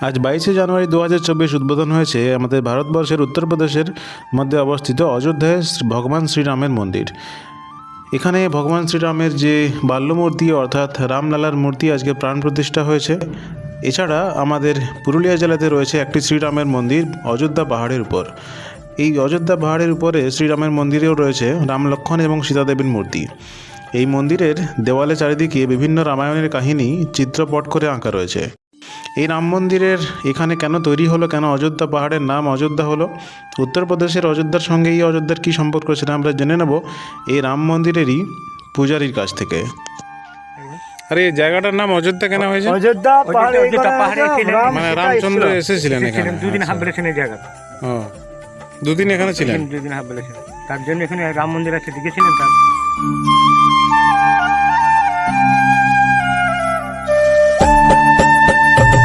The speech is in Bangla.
আজ 22শে জানুয়ারি 2024 উদ্বোধন হয়েছে আমাদের ভারতবর্ষের উত্তরপ্রদেশের মধ্যে অবস্থিত অযোধ্যায় ভগবান শ্রীরামের মন্দির। এখানে ভগবান শ্রীরামের যে বাল্যমূর্তি অর্থাৎ রামলালার মূর্তি আজকে প্রাণ প্রতিষ্ঠা হয়েছে। এছাড়া আমাদের পুরুলিয়া জেলাতে রয়েছে একটি শ্রীরামের মন্দির অযোধ্যা পাহাড়ের উপর। এই অযোধ্যা পাহাড়ের উপরে শ্রীরামের মন্দিরেও রয়েছে রাম লক্ষ্মণ এবং সীতাদেবীর মূর্তি। এই মন্দিরের দেওয়ালে চারিদিকে বিভিন্ন রামায়ণের কাহিনী চিত্রপট করে আঁকা রয়েছে। এই রাম মন্দিরের এখানে কেন তৈরি হলো, কেন অযোধ্যা পাহাড়ের নাম অযোধ্যা হলো, উত্তরপ্রদেশের অযোধ্যার সঙ্গে এই অযোধ্যার কী সম্পর্ক সেটা আমরা জেনে নেব এই রাম মন্দিরেরই পূজারীর কাছ থেকে। আরে এই জায়গাটার নাম অযোধ্যা কেন হয়েছে? অযোধ্যা পাহাড়ে মানে রামচন্দ্র এসেছিলেন এখানে? দুদিন হাফ বেলেছেন এই জায়গা। ও, দুদিন এখানে ছিলেন? দুদিন হাফ বেলেছেন, তার জন্য এখানে রাম মন্দির আছে, দেখেছিলেন তার।